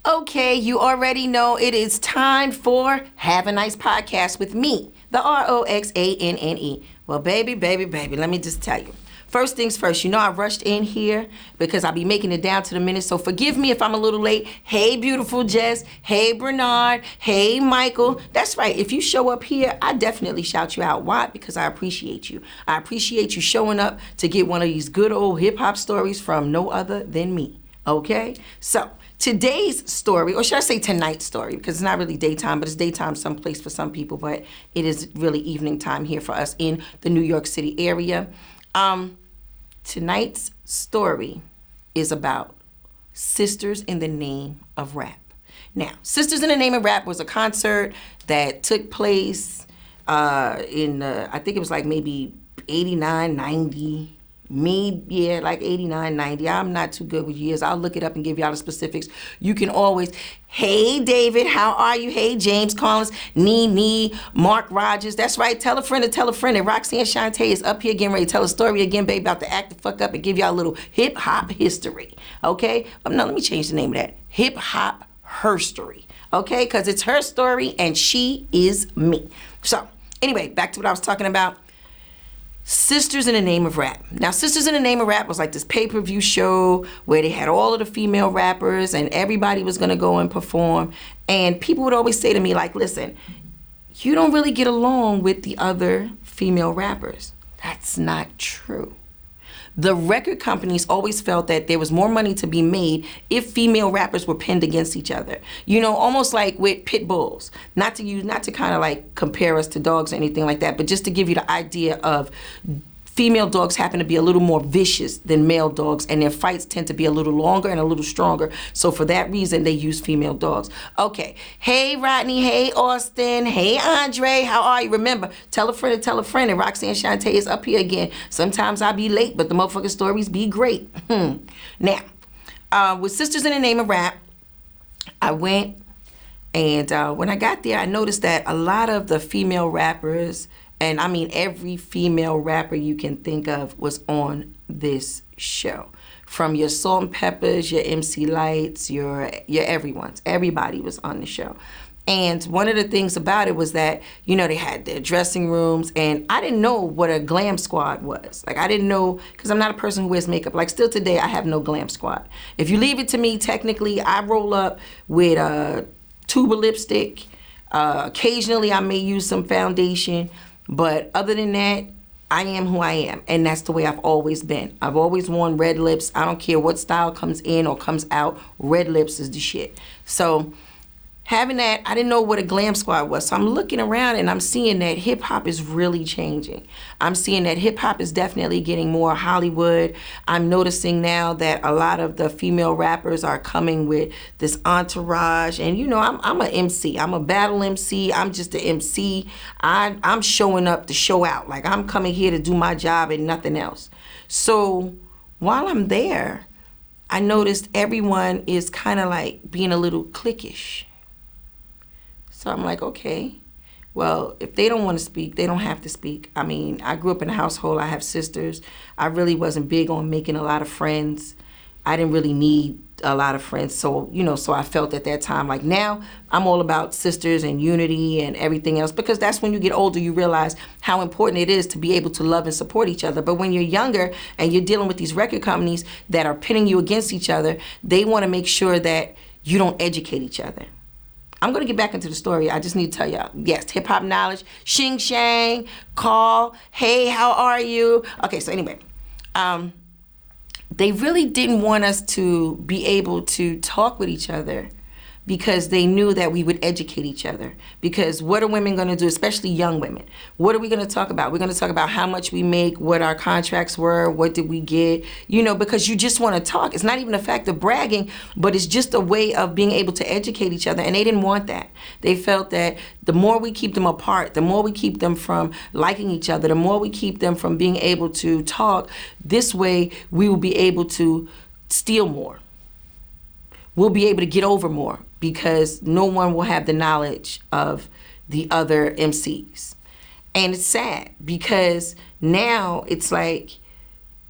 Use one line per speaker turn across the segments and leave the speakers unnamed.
Okay, you already know it is time for Have a Nice Podcast with me, the Roxanne. Well, baby, let me just tell you. First things first, you know I rushed in here because I'll be making it down to the minute, so forgive me if I'm a little late. Hey, beautiful Jess. Hey, Bernard. Hey, Michael. That's right. If you show up here, I definitely shout you out. Why? Because I appreciate you. I appreciate you showing up to get one of these good old hip-hop stories from no other than me. Okay? So, today's story, or should I say tonight's story, because it's not really daytime, but it's daytime someplace for some people, but it is really evening time here for us in the New York City area. Tonight's story is about Sisters in the Name of Rap. Now, Sisters in the Name of Rap was a concert that took place I think it was like maybe 89, 90, like 89, 90. I'm not too good with years. I'll look it up and give y'all the specifics. You can always, hey, David, how are you? Hey, James Collins, Nee, Mark Rogers. That's right. Tell a friend to tell a friend. And Roxanne Shantae is up here getting ready to tell a story again, babe, about to act the fuck up and give y'all a little hip-hop history, okay? No, let me change the name of that. Hip-hop herstory, okay? Because it's her story and she is me. So, anyway, back to what I was talking about. Sisters in the Name of Rap. Now, Sisters in the Name of Rap was like this pay-per-view show where they had all of the female rappers and everybody was going to go and perform. And people would always say to me, like, listen, you don't really get along with the other female rappers. That's not true. The record companies always felt that there was more money to be made if female rappers were pinned against each other. You know, almost like with pit bulls. Not to kind of like compare us to dogs or anything like that, but just to give you the idea of female dogs happen to be a little more vicious than male dogs, and their fights tend to be a little longer and a little stronger. So for that reason, they use female dogs. Okay. Hey, Rodney. Hey, Austin. Hey, Andre. How are you? Remember, tell a friend to tell a friend. And Roxanne Shantae is up here again. Sometimes I'll be late, but the motherfucking stories be great. Now, with Sisters in the Name of Rap, I went, and when I got there, I noticed that a lot of the female rappers, and I mean every female rapper you can think of, was on this show. From your Salt and Peppers, your MC Lytes, your everyone's. Everybody was on the show. And one of the things about it was that, you know, they had their dressing rooms, and I didn't know what a glam squad was. Like, I didn't know, because I'm not a person who wears makeup. Like, still today, I have no glam squad. If you leave it to me, technically, I roll up with tuba lipstick. Occasionally, I may use some foundation. But other than that, I am who I am. And that's the way I've always been. I've always worn red lips. I don't care what style comes in or comes out. Red lips is the shit. So having that, I didn't know what a glam squad was. So I'm looking around and I'm seeing that hip hop is really changing. I'm seeing that hip hop is definitely getting more Hollywood. I'm noticing now that a lot of the female rappers are coming with this entourage. And you know, I'm an MC. I'm a battle MC. I'm just an MC. I'm showing up to show out. Like, I'm coming here to do my job and nothing else. So while I'm there, I noticed everyone is kind of like being a little cliquish. So I'm like, okay, well, if they don't want to speak, they don't have to speak. I mean, I grew up in a household. I have sisters. I really wasn't big on making a lot of friends. I didn't really need a lot of friends. So, you know, so I felt at that time, like, now I'm all about sisters and unity and everything else, because that's when you get older, you realize how important it is to be able to love and support each other. But when you're younger and you're dealing with these record companies that are pitting you against each other, they want to make sure that you don't educate each other. I'm going to get back into the story. I just need to tell y'all, yes, hip-hop knowledge, Shing Shang, call, hey, how are you? Okay, so anyway, they really didn't want us to be able to talk with each other because they knew that we would educate each other. Because what are women going to do, especially young women? What are we going to talk about? We're going to talk about how much we make, what our contracts were, what did we get, you know, because you just want to talk. It's not even a fact of bragging, but it's just a way of being able to educate each other. And they didn't want that. They felt that the more we keep them apart, the more we keep them from liking each other, the more we keep them from being able to talk, this way we will be able to steal more. We'll be able to get over more because no one will have the knowledge of the other MCs. And it's sad because now it's like,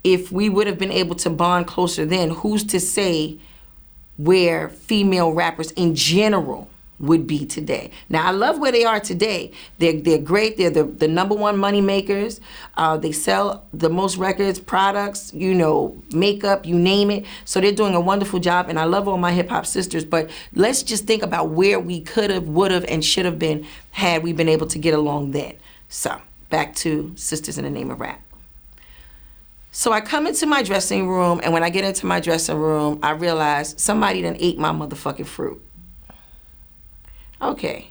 if we would have been able to bond closer then, who's to say where female rappers in general would be today. Now, I love where they are today. They're great. They're the number one money makers. They sell the most records, products, makeup, you name it. So they're doing a wonderful job, and I love all my hip-hop sisters. But let's just think about where we could have, would have, and should have been had we been able to get along then. So back to Sisters in the Name of Rap. So I come into my dressing room, and when I get into my dressing room, I realize somebody done ate my motherfucking fruit. Okay.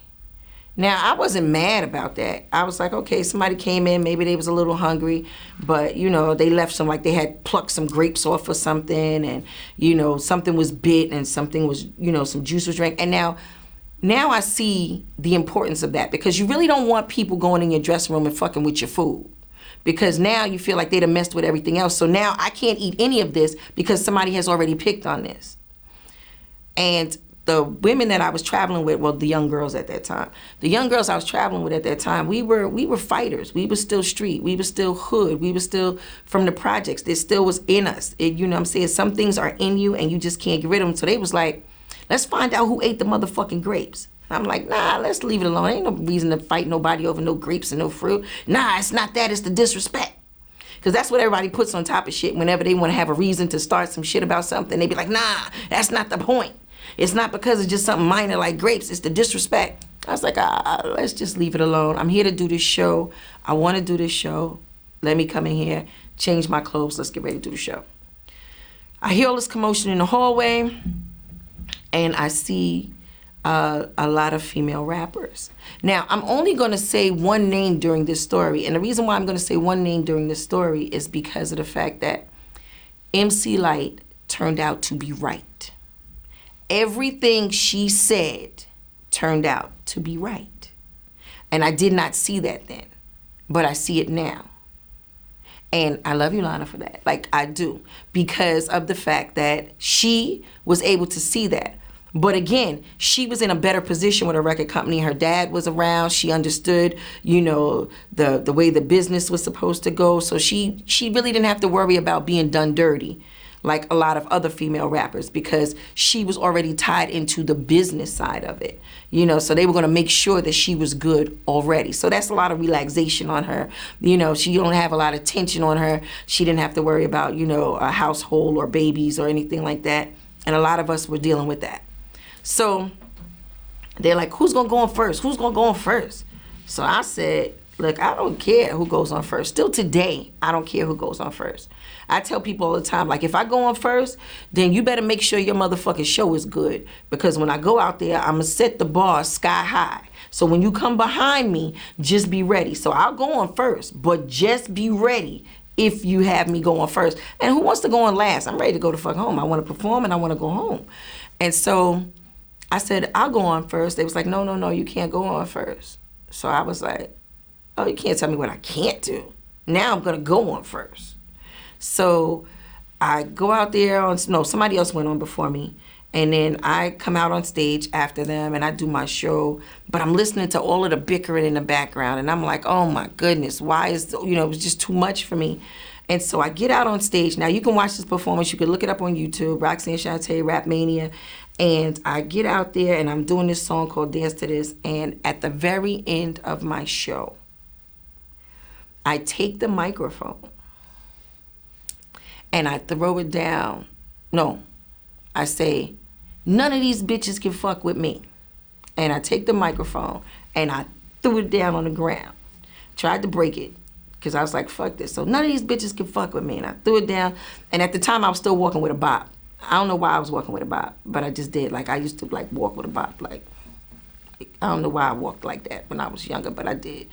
Now, I wasn't mad about that. I was like, okay, somebody came in, maybe they was a little hungry, but, they left some, like they had plucked some grapes off or something, and, something was bit and something was, some juice was drank. And now I see the importance of that, because you really don't want people going in your dressing room and fucking with your food, because now you feel like they'd have messed with everything else. So now I can't eat any of this because somebody has already picked on this. And the women that I was traveling with, well, the young girls at that time, the young girls I was traveling with at that time, we were fighters. We were still street. We were still hood. We were still from the projects. This still was in us. What I'm saying? Some things are in you and you just can't get rid of them. So they was like, let's find out who ate the motherfucking grapes. I'm like, nah, let's leave it alone. Ain't no reason to fight nobody over no grapes and no fruit. Nah, it's not that. It's the disrespect. Because that's what everybody puts on top of shit whenever they want to have a reason to start some shit about something. They be like, nah, that's not the point. It's not because it's just something minor like grapes. It's the disrespect. I was like, let's just leave it alone. I'm here to do this show. I want to do this show. Let me come in here, change my clothes. Let's get ready to do the show. I hear all this commotion in the hallway, and I see a lot of female rappers. Now, I'm only going to say one name during this story, and the reason why I'm going to say one name during this story is because of the fact that MC Lyte turned out to be right. Everything she said turned out to be right. And I did not see that then, but I see it now. And I love you, Lana, for that. Like, I do, because of the fact that she was able to see that. But again, she was in a better position with a record company. Her dad was around. She understood, the way the business was supposed to go. So she really didn't have to worry about being done dirty like a lot of other female rappers, because she was already tied into the business side of it. So they were going to make sure that she was good already. So that's a lot of relaxation on her. She don't have a lot of tension on her. She didn't have to worry about, a household or babies or anything like that. And a lot of us were dealing with that. So they're like, who's going to go on first? Who's going to go on first? So I said, look, I don't care who goes on first. Still today, I don't care who goes on first. I tell people all the time, like, if I go on first, then you better make sure your motherfucking show is good. Because when I go out there, I'm going to set the bar sky high. So when you come behind me, just be ready. So I'll go on first, but just be ready if you have me go on first. And who wants to go on last? I'm ready to go the fuck home. I want to perform and I want to go home. And so I said, I'll go on first. They was like, no, you can't go on first. So I was like, oh, you can't tell me what I can't do. Now I'm going to go on first. So I go out there somebody else went on before me. And then I come out on stage after them and I do my show. But I'm listening to all of the bickering in the background. And I'm like, oh my goodness, why is, it was just too much for me. And so I get out on stage. Now you can watch this performance. You can look it up on YouTube, Roxanne Shantae, Rap Mania. And I get out there and I'm doing this song called Dance to This. And at the very end of my show, I take the microphone and I throw it down. No, I say, none of these bitches can fuck with me. And I take the microphone and I threw it down on the ground. Tried to break it because I was like, fuck this. So none of these bitches can fuck with me. And I threw it down. And at the time I was still walking with a bop. I don't know why I was walking with a bop, but I just did. Like, I used to walk with a bop. Like, I don't know why I walked like that when I was younger, but I did.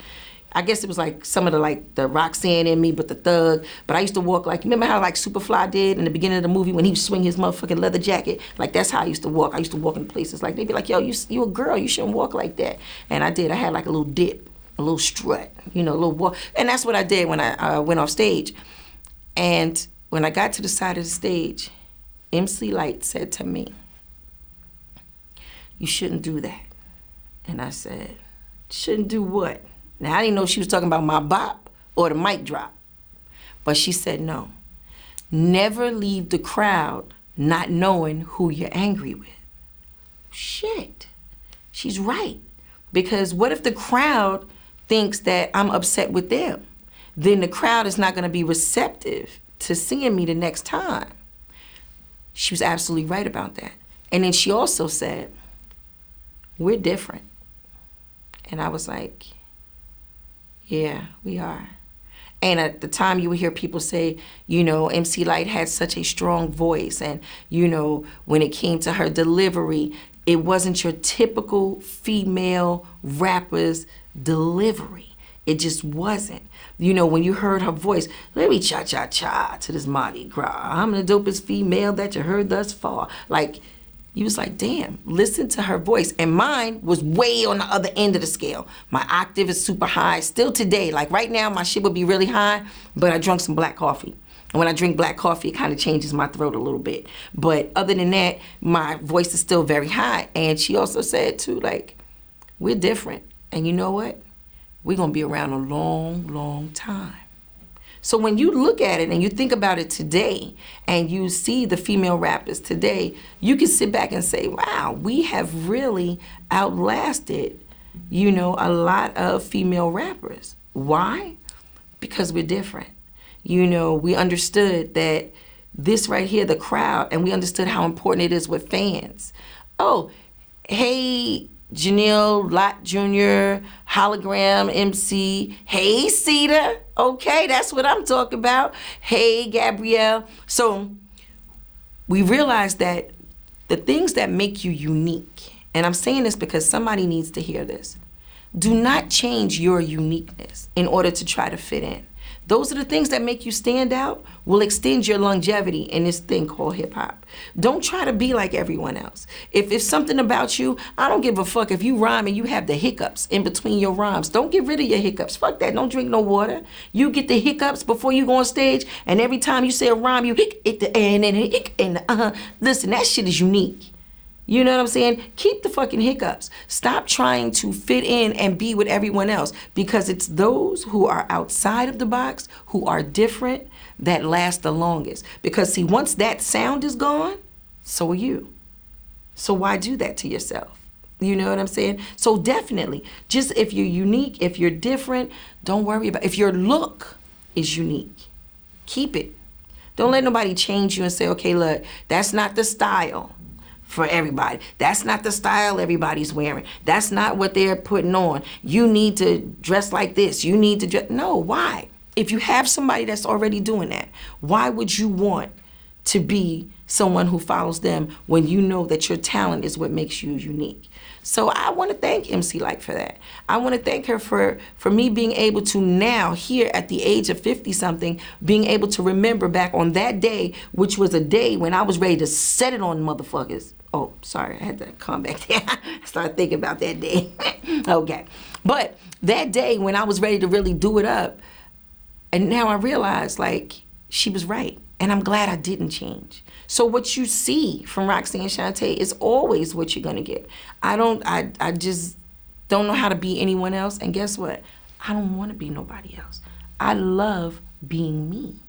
I guess it was like some of the Roxanne in me, but the thug. But I used to walk like, remember how Superfly did in the beginning of the movie when he would swing his motherfucking leather jacket? Like, that's how I used to walk. I used to walk in places like, they'd be like, yo, you a girl, you shouldn't walk like that. And I did. I had like a little dip, a little strut, a little walk. And that's what I did when I went off stage. And when I got to the side of the stage, MC Lyte said to me, you shouldn't do that. And I said, shouldn't do what? Now, I didn't know she was talking about my bop or the mic drop. But she said, no, never leave the crowd not knowing who you're angry with. Shit, she's right. Because what if the crowd thinks that I'm upset with them? Then the crowd is not going to be receptive to seeing me the next time. She was absolutely right about that. And then she also said, we're different. And I was like, yeah, we are. And at the time you would hear people say, you know, MC Lyte had such a strong voice. And, you know, when it came to her delivery, it wasn't your typical female rapper's delivery. It just wasn't. You know, when you heard her voice, let me cha-cha-cha to this Mardi Gras. I'm the dopest female that you heard thus far. Like, you was like, damn, listen to her voice. And mine was way on the other end of the scale. My octave is super high. Still today, like right now, my shit would be really high, but I drank some black coffee. And when I drink black coffee, it kind of changes my throat a little bit. But other than that, my voice is still very high. And she also said too, like, we're different. And you know what? We're going to be around a long, long time. So when you look at it and you think about it today and you see the female rappers today, you can sit back and say, wow, we have really outlasted, you know, a lot of female rappers. Why? Because we're different. You know, we understood that this right here, the crowd, and we understood how important it is with fans. Oh, hey, Janelle Lott Jr., Hologram MC. Hey, Cedar. Okay, that's what I'm talking about. Hey, Gabrielle. So we realized that the things that make you unique, and I'm saying this because somebody needs to hear this, do not change your uniqueness in order to try to fit in. Those are the things that make you stand out, will extend your longevity in this thing called hip hop. Don't try to be like everyone else. If it's something about you, I don't give a fuck if you rhyme and you have the hiccups in between your rhymes. Don't get rid of your hiccups. Fuck that. Don't drink no water. You get the hiccups before you go on stage, and every time you say a rhyme, you hic at the end and hic and the Listen, that shit is unique. You know what I'm saying? Keep the fucking hiccups. Stop trying to fit in and be with everyone else, because it's those who are outside of the box, who are different, that last the longest. Because see, once that sound is gone, so are you. So why do that to yourself? You know what I'm saying? So definitely, just if you're unique, if you're different, don't worry about it. If your look is unique, keep it. Don't let nobody change you and say, okay, look, that's not the style for everybody. That's not the style everybody's wearing. That's not what they're putting on. You need to dress like this. You need to dress. No, why? If you have somebody that's already doing that, why would you want to be someone who follows them when you know that your talent is what makes you unique? So I want to thank MC Lyte for that. I want to thank her for me being able to now, here at the age of 50-something, being able to remember back on that day, which was a day when I was ready to set it on motherfuckers. Oh, sorry, I had to calm back there. I started thinking about that day. Okay. But that day when I was ready to really do it up, and now I realize, like, she was right. And I'm glad I didn't change. So what you see from Roxanne Shante is always what you're gonna get. I just don't know how to be anyone else. And guess what? I don't wanna be nobody else. I love being me.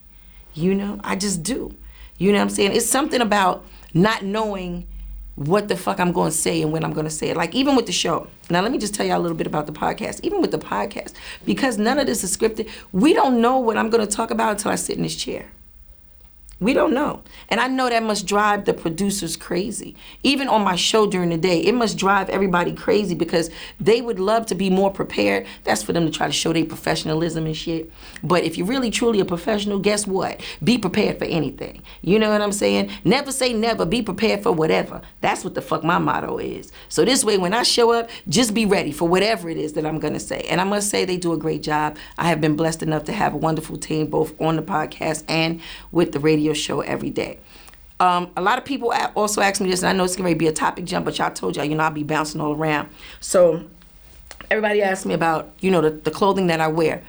You know, I just do. You know what I'm saying? It's something about not knowing what the fuck I'm gonna say and when I'm gonna say it. Like even with the show. Now let me just tell y'all a little bit about the podcast. Even with the podcast, because none of this is scripted, we don't know what I'm gonna talk about until I sit in this chair. We don't know. And I know that must drive the producers crazy. Even on my show during the day, it must drive everybody crazy because they would love to be more prepared. That's for them to try to show their professionalism and shit. But if you're really truly a professional, guess what? Be prepared for anything. You know what I'm saying? Never say never. Be prepared for whatever. That's what the fuck my motto is. So this way, when I show up, just be ready for whatever it is that I'm going to say. And I must say they do a great job. I have been blessed enough to have a wonderful team, both on the podcast and with the radio show every day. A lot of people also ask me this, and I know it's going to be a topic jump, but y'all told y'all, you know, I'll be bouncing all around. So everybody asks me about, you know, the clothing that I wear.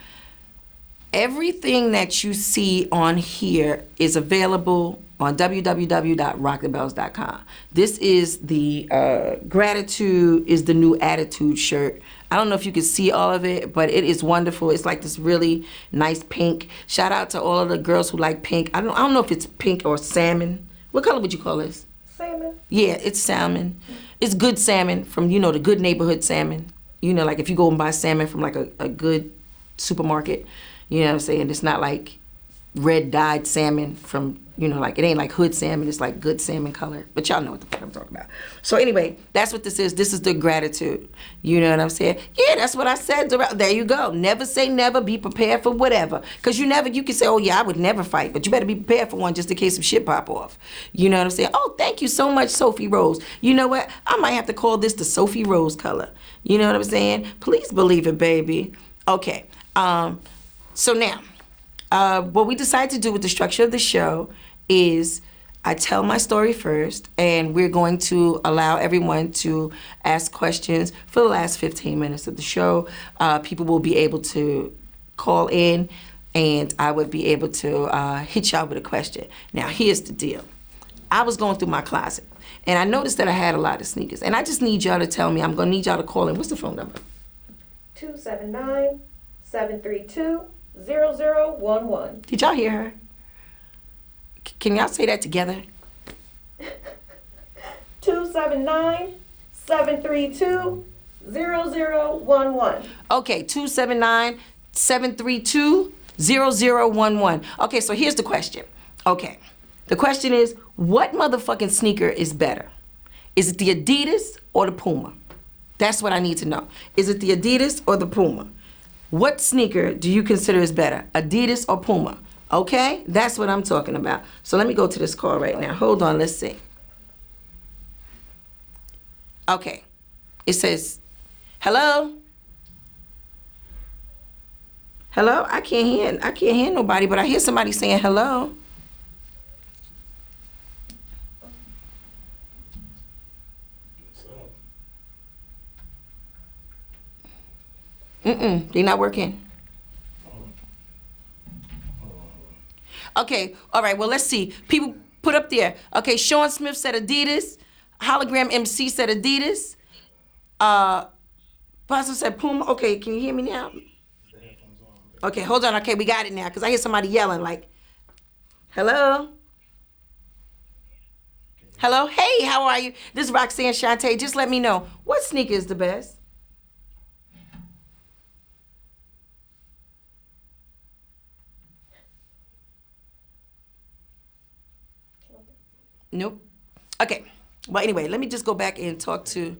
Everything that you see on here is available on www.rockthebells.com. This is the Gratitude is the New Attitude shirt. I don't know if you can see all of it, but it is wonderful. It's like this really nice pink. Shout out to all of the girls who like pink. I don't know if it's pink or salmon What color would you call this?
Salmon.
Yeah, it's salmon. It's good salmon from, the good neighborhood salmon. Like if you go and buy salmon from like a good supermarket, you know what I'm saying? It's not like red dyed salmon from, like it ain't like hood salmon. It's like good salmon color. But y'all know what the fuck I'm talking about. So anyway, that's what this is. This is the gratitude. You know what I'm saying? Yeah, that's what I said. There you go. Never say never. Be prepared for whatever. Because you can say, oh yeah, I would never fight. But you better be prepared for one just in case some shit pop off. You know what I'm saying? Oh, thank you so much, Sophie Rose. You know what? I might have to call this the Sophie Rose color. You know what I'm saying? Please believe it, baby. Okay. So now, what we decided to do with the structure of the show is I tell my story first, and we're going to allow everyone to ask questions for the last 15 minutes of the show. People will be able to call in, and I would be able to hit y'all with a question. Now, here's the deal. I was going through my closet, and I noticed that I had a lot of sneakers, and I just need y'all to tell me. I'm going to need y'all to call in. What's the phone number?
279-732-0011.
Did y'all hear her? Can y'all say that together?
279-732-0011.
Okay, 279-732-0011. Okay, so here's the question. Okay, the question is, what motherfucking sneaker is better? Is it the Adidas or the Puma? That's what I need to know. Is it the Adidas or the Puma? What sneaker do you consider is better, Adidas or Puma? Okay, that's what I'm talking about. So let me go to this call right now. Hold on, let's see. Okay, it says, hello? Hello? I can't hear nobody, but I hear somebody saying hello. They're not working. Okay, all right, well, let's see. People put up there. Okay, Sean Smith said Adidas. Hologram MC said Adidas. Pastor said Puma. Okay, can you hear me now? Okay, hold on. Okay, we got it now, because I hear somebody yelling like, hello? Hello? Hey, how are you? This is Roxanne Shantae. Just let me know, what sneaker is the best? Nope. Okay. Well, anyway, let me just go back and talk to...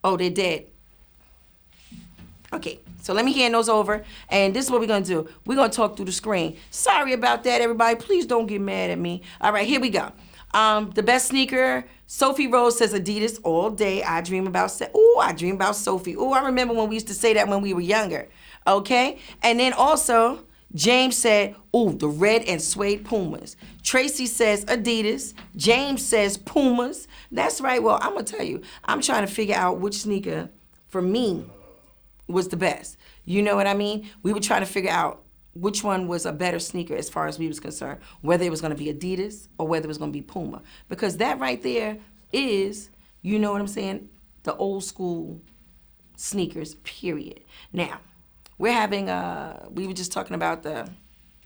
Oh, they're dead. Okay, so let me hand those over, and this is what we're going to do. We're going to talk through the screen. Sorry about that, everybody. Please don't get mad at me. All right, here we go. The best sneaker, Sophie Rose says Adidas all day. I dream about Sophie. Ooh, I remember when we used to say that when we were younger. Okay? And then also... James said, ooh, the red and suede Pumas. Tracy says Adidas. James says Pumas. That's right. Well, I'm going to tell you, I'm trying to figure out which sneaker for me was the best. You know what I mean? We were trying to figure out which one was a better sneaker as far as we was concerned, whether it was going to be Adidas or whether it was going to be Puma. Because that right there is, you know what I'm saying, the old school sneakers, period. Now, we're having, we were just talking about the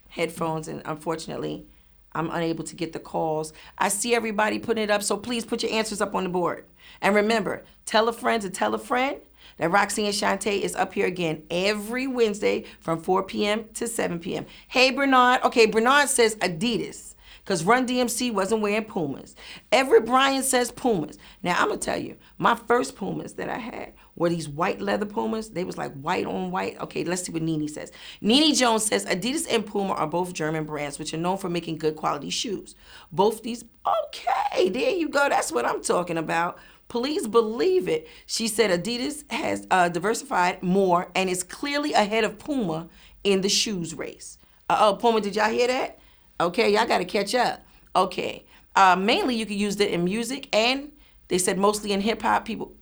headphones, and unfortunately, I'm unable to get the calls. I see everybody putting it up, so please put your answers up on the board. And remember, tell a friend to tell a friend that Roxanne Shantae is up here again every Wednesday from 4 p.m. to 7 p.m. Hey, Bernard. Okay, Bernard says Adidas, because Run DMC wasn't wearing Pumas. Everett Bryan says Pumas. Now, I'm going to tell you, my first Pumas that I had were these white leather Pumas. They was like white on white. Okay, let's see what Nene says. Nene Jones says Adidas and Puma are both German brands, which are known for making good quality shoes. Both these, okay, there you go. That's what I'm talking about. Please believe it. She said Adidas has diversified more and is clearly ahead of Puma in the shoes race. Puma, did y'all hear that? Okay, y'all got to catch up. Okay, mainly you can use it in music, and they said mostly in hip hop. People,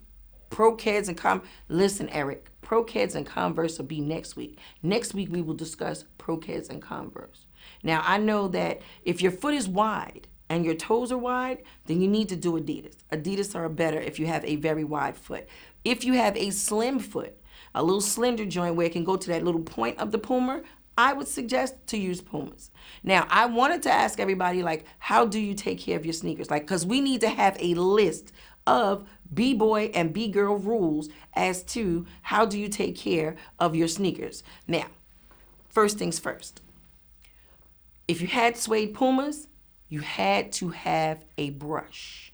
Pro Keds and listen, Eric, Pro Keds and Converse will be next week. Next week we will discuss Pro Keds and Converse. Now I know that if your foot is wide and your toes are wide, then you need to do Adidas. Adidas are better if you have a very wide foot. If you have a slim foot, a little slender joint where it can go to that little point of the Puma, I would suggest to use Pumas. Now, I wanted to ask everybody, like, how do you take care of your sneakers? Like, because we need to have a list of B-boy and B-girl rules as to how do you take care of your sneakers. Now, first things first. If you had suede Pumas, you had to have a brush.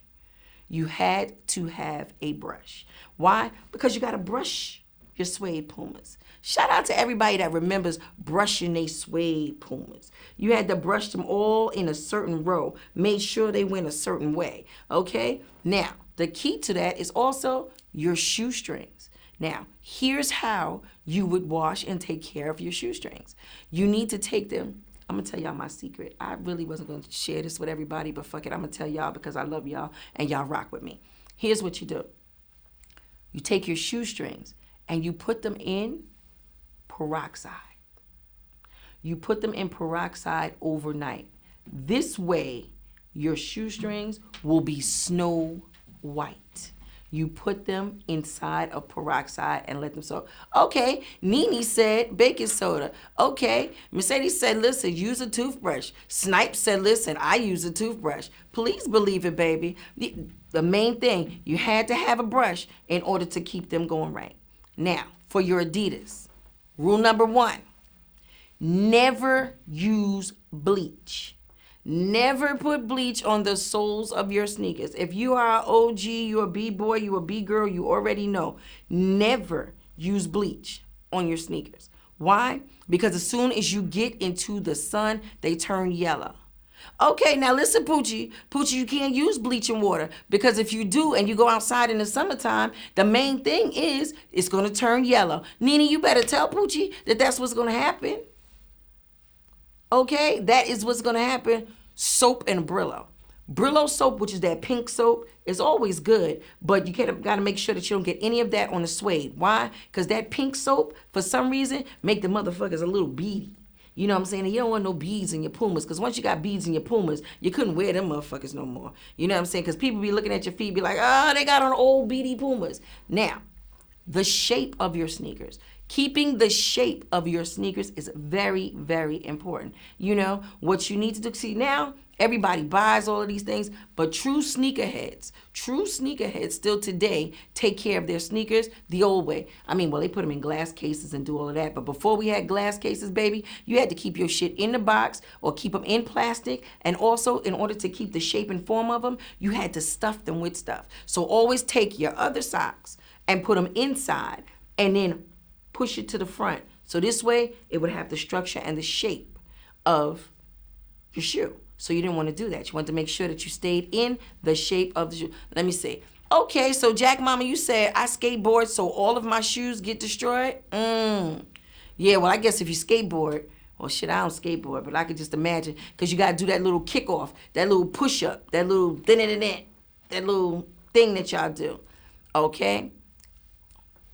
You had to have a brush. Why? Because you got to brush your suede Pumas. Shout out to everybody that remembers brushing their suede Pumas. You had to brush them all in a certain row. Made sure they went a certain way. Okay? Now, the key to that is also your shoestrings. Now, here's how you would wash and take care of your shoestrings. You need to take them. I'm going to tell y'all my secret. I really wasn't going to share this with everybody, but fuck it. I'm going to tell y'all because I love y'all and y'all rock with me. Here's what you do. You take your shoestrings and you put them in peroxide. You put them in peroxide overnight. This way, your shoestrings will be snow white. You put them inside of peroxide and let them soak. Okay, Nene said baking soda. Okay, Mercedes said, listen, use a toothbrush. Snipe said, listen, I use a toothbrush. Please believe it, baby. The main thing, you had to have a brush in order to keep them going right. Now, for your Adidas, rule number 1, never use bleach. Never put bleach on the soles of your sneakers. If you are an OG, you're a B-boy, you're a B-girl, you already know. Never use bleach on your sneakers. Why? Because as soon as you get into the sun, they turn yellow. Okay, now listen, Poochie. Poochie, you can't use bleaching water because if you do and you go outside in the summertime, the main thing is it's going to turn yellow. Nene, you better tell Poochie that that's what's going to happen. Okay, that is what's going to happen. Soap and Brillo. Brillo soap, which is that pink soap, is always good, but you got to make sure that you don't get any of that on the suede. Why? Because that pink soap, for some reason, make the motherfuckers a little beady. You know what I'm saying? And you don't want no beads in your Pumas, because once you got beads in your Pumas, you couldn't wear them motherfuckers no more. You know what I'm saying? Because people be looking at your feet, be like, oh, they got on old beady Pumas. Now, the shape of your sneakers. Keeping the shape of your sneakers is very, very important. You know, what you need to do, see now, everybody buys all of these things, but true sneakerheads still today take care of their sneakers the old way. I mean, well, they put them in glass cases and do all of that, but before we had glass cases, baby, you had to keep your shit in the box or keep them in plastic, and also in order to keep the shape and form of them, you had to stuff them with stuff. So always take your other socks and put them inside and then push it to the front. So this way, it would have the structure and the shape of your shoe. So you didn't want to do that. You wanted to make sure that you stayed in the shape of the shoe. Let me see. Okay, so Jack Mama, you said I skateboard so all of my shoes get destroyed? Yeah, well, I guess if you skateboard, well, shit, I don't skateboard, but I could just imagine, because you got to do that little kickoff, that little push-up, that little that little thing that y'all do. Okay?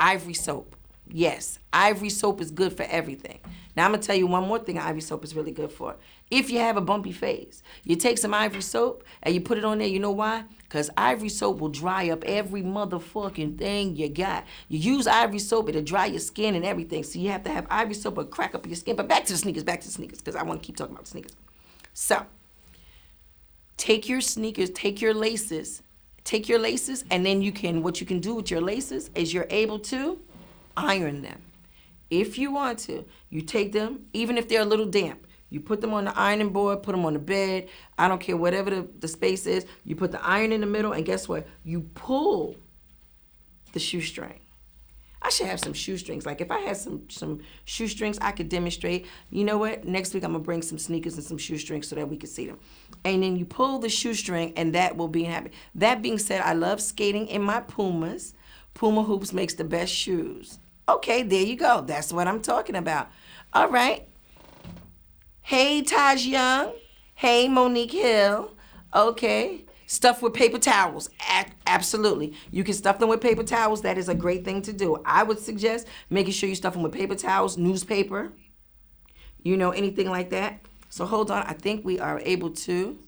Ivory soap. Yes, ivory soap is good for everything. Now, I'm going to tell you one more thing ivory soap is really good for. If you have a bumpy face, you take some ivory soap and you put it on there. You know why? Because ivory soap will dry up every motherfucking thing you got. You use ivory soap, it'll dry your skin and everything. So you have to have ivory soap or crack up your skin. But back to the sneakers, because I want to keep talking about sneakers. So, take your sneakers, take your laces, and then what you can do with your laces is you're able to iron them. If you want to, you take them, even if they're a little damp, you put them on the ironing board, put them on the bed, I don't care, whatever the space is, you put the iron in the middle, and guess what? You pull the shoestring. I should have some shoestrings. Like if I had some shoestrings, I could demonstrate. You know what? Next week I'm gonna bring some sneakers and some shoestrings so that we can see them. And then you pull the shoestring, and that will be happy. That being said, I love skating in my Pumas. Puma Hoops makes the best shoes. Okay, there you go. That's what I'm talking about. All right. Hey, Taj Young. Hey, Monique Hill. Okay. Stuff with paper towels. Absolutely. You can stuff them with paper towels. That is a great thing to do. I would suggest making sure you stuff them with paper towels, newspaper, anything like that. So hold on. I think we are able to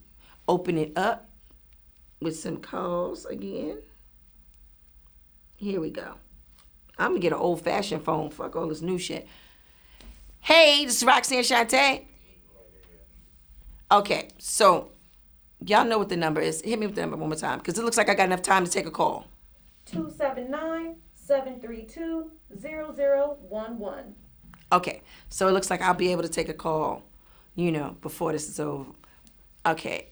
open it up with some calls again. Here we go. I'm going to get an old-fashioned phone. Fuck all this new shit. Hey, this is Roxanne Shantae. Okay, so y'all know what the number is. Hit me with the number one more time because it looks like I got enough time to take a call.
279-732-0011.
Okay, so it looks like I'll be able to take a call, before this is over. Okay,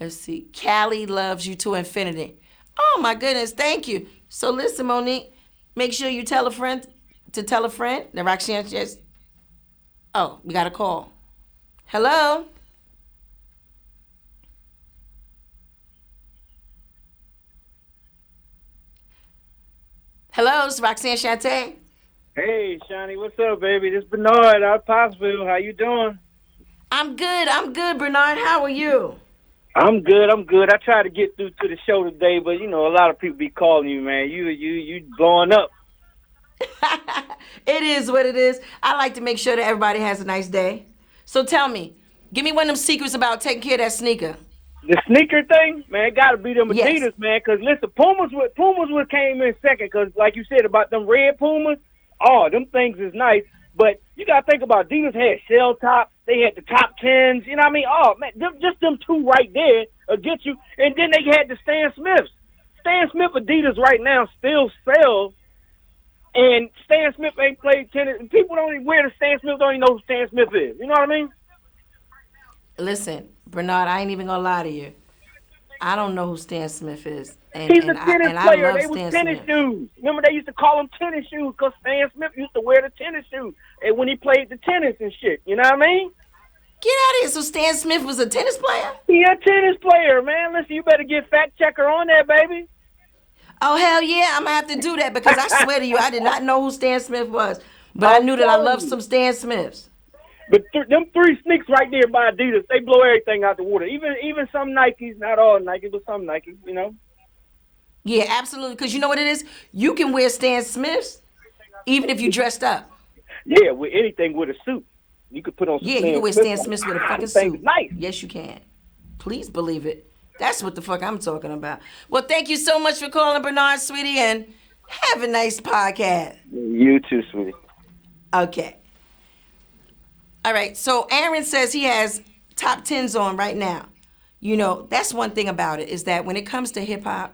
let's see. Callie loves you to infinity. Oh my goodness, thank you. So listen, Monique, make sure you tell a friend to tell a friend that Roxanne just. Oh, we got a call. Hello? Hello, it's Roxanne Shantae.
Hey, Shawnee, what's up, baby? This is Bernard out of Pottsville. How you doing?
I'm good, Bernard. How are you?
I'm good. I tried to get through to the show today, but a lot of people be calling you, man. You blowing up.
It is what it is. I like to make sure that everybody has a nice day. So tell me, give me one of them secrets about taking care of that sneaker.
The sneaker thing, man, gotta be them
Yes.
Adidas, man. Cause listen, Pumas would came in second. Cause like you said about them red Pumas, oh, them things is nice. But you gotta think about Adidas had shell tops. They had the top 10s. You know what I mean? Oh man, just them two right there will get you. And then they had the Stan Smiths. Stan Smith Adidas right now still sell. And Stan Smith ain't played tennis. People don't even wear the Stan Smith. Don't even know who Stan Smith is. You know what I mean?
Listen, Bernard, I ain't even gonna lie to you. I don't know who Stan Smith is.
He's a tennis player.
I love
They was
Stan
tennis
Smith.
shoes. Remember they used to call them tennis shoes because Stan Smith used to wear the tennis shoes and when he played the tennis and shit. You know what I mean?
Get out of here. So Stan Smith was a tennis player?
He a tennis player, man. Listen, you better get fact checker on that, baby.
Oh, hell yeah. I'm gonna have to do that because I swear to you, I did not know who Stan Smith was. But I knew that I loved some Stan Smiths.
But them three sneaks right there by Adidas, they blow everything out the water. Even some Nikes, not all Nikes, but some Nikes,
Yeah, absolutely. Because you know what it is? You can wear Stan Smiths even if you dressed up.
Yeah, with anything with a suit. You could put on some
Yeah, you can wear
Smith
Stan
on.
Smiths with a fucking
Thing
suit.
is nice.
Yes, you can. Please believe it. That's what the fuck I'm talking about. Well, thank you so much for calling, Bernard, sweetie, and have a nice podcast.
You too, sweetie.
Okay. All right, so Aaron says he has top 10s on right now. That's one thing about it is that when it comes to hip-hop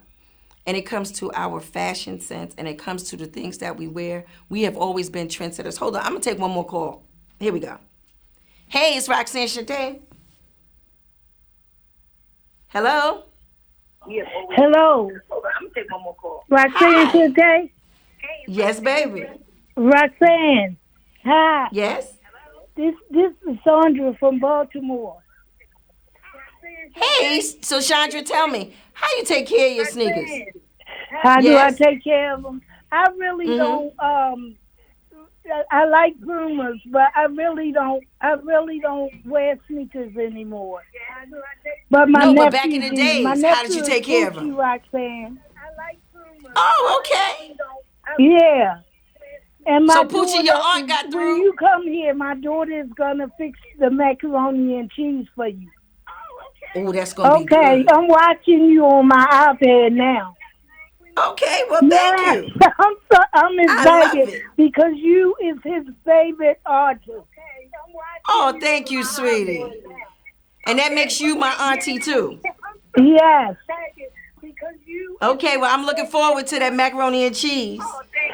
and it comes to our fashion sense and it comes to the things that we wear, we have always been trendsetters. Hold on, I'm going to take one more call. Here we go. Hey, it's Roxanne Shantae. Hello?
Hello. Roxanne
Hi.
today?
Yes, baby.
Roxanne. Hi.
Yes?
This is Sandra from Baltimore.
Hey, so Chandra, tell me, how you take care of your sneakers?
How do I
Yes.
take care of them? I really don't I like groomers, but I really don't wear sneakers anymore. But my
No,
nephew,
but back in the days, how did you take care of them?
Roxanne.
Oh, okay.
Yeah. And my
So Poochie, your aunt got
when
through?
you come here, my daughter is gonna fix the macaroni and cheese for you.
Oh, that's going to be
Okay,
good.
I'm watching you on my iPad now.
Okay, well, thank
Yes,
you.
I'm
I love
excited
it.
because you is his favorite artist.
Oh, thank you, sweetie. And that makes you my auntie, too.
Yes.
Okay, well, I'm looking forward to that macaroni and cheese.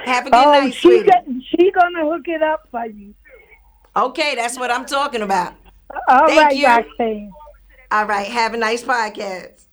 Have a good
Oh,
night, sweetie.
she gonna hook it up for you.
Okay, that's what I'm talking about.
All
Thank
right,
you.
Roxanne.
All right, have a nice podcast.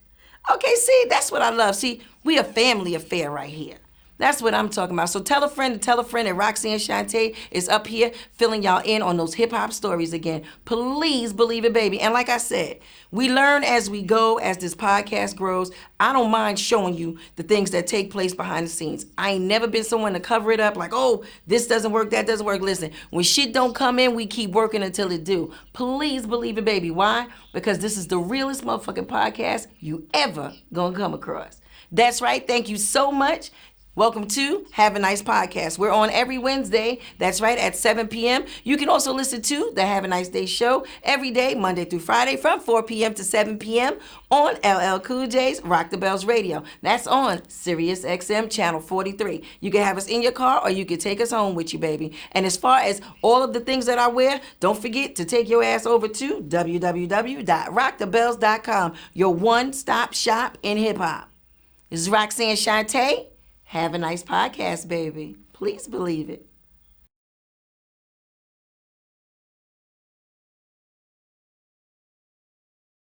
Okay, see, that's what I love. See, we a family affair right here. That's what I'm talking about. So tell a friend that Roxanne Shantae is up here filling y'all in on those hip-hop stories again. Please believe it, baby. And like I said, we learn as we go, as this podcast grows. I don't mind showing you the things that take place behind the scenes. I ain't never been someone to cover it up like, oh, this doesn't work, that doesn't work. Listen, when shit don't come in, we keep working until it do. Please believe it, baby. Why? Because this is the realest motherfucking podcast you ever gonna come across. That's right. Thank you so much. Welcome to Have a Nice Podcast. We're on every Wednesday. That's right, at 7 p.m. You can also listen to the Have a Nice Day show every day, Monday through Friday, from 4 p.m. to 7 p.m. on LL Cool J's Rock the Bells Radio. That's on Sirius XM Channel 43. You can have us in your car or you can take us home with you, baby. And as far as all of the things that I wear, don't forget to take your ass over to www.rockthebells.com, your one-stop shop in hip-hop. This is Roxanne Shantae. Have a nice podcast, baby. Please believe it.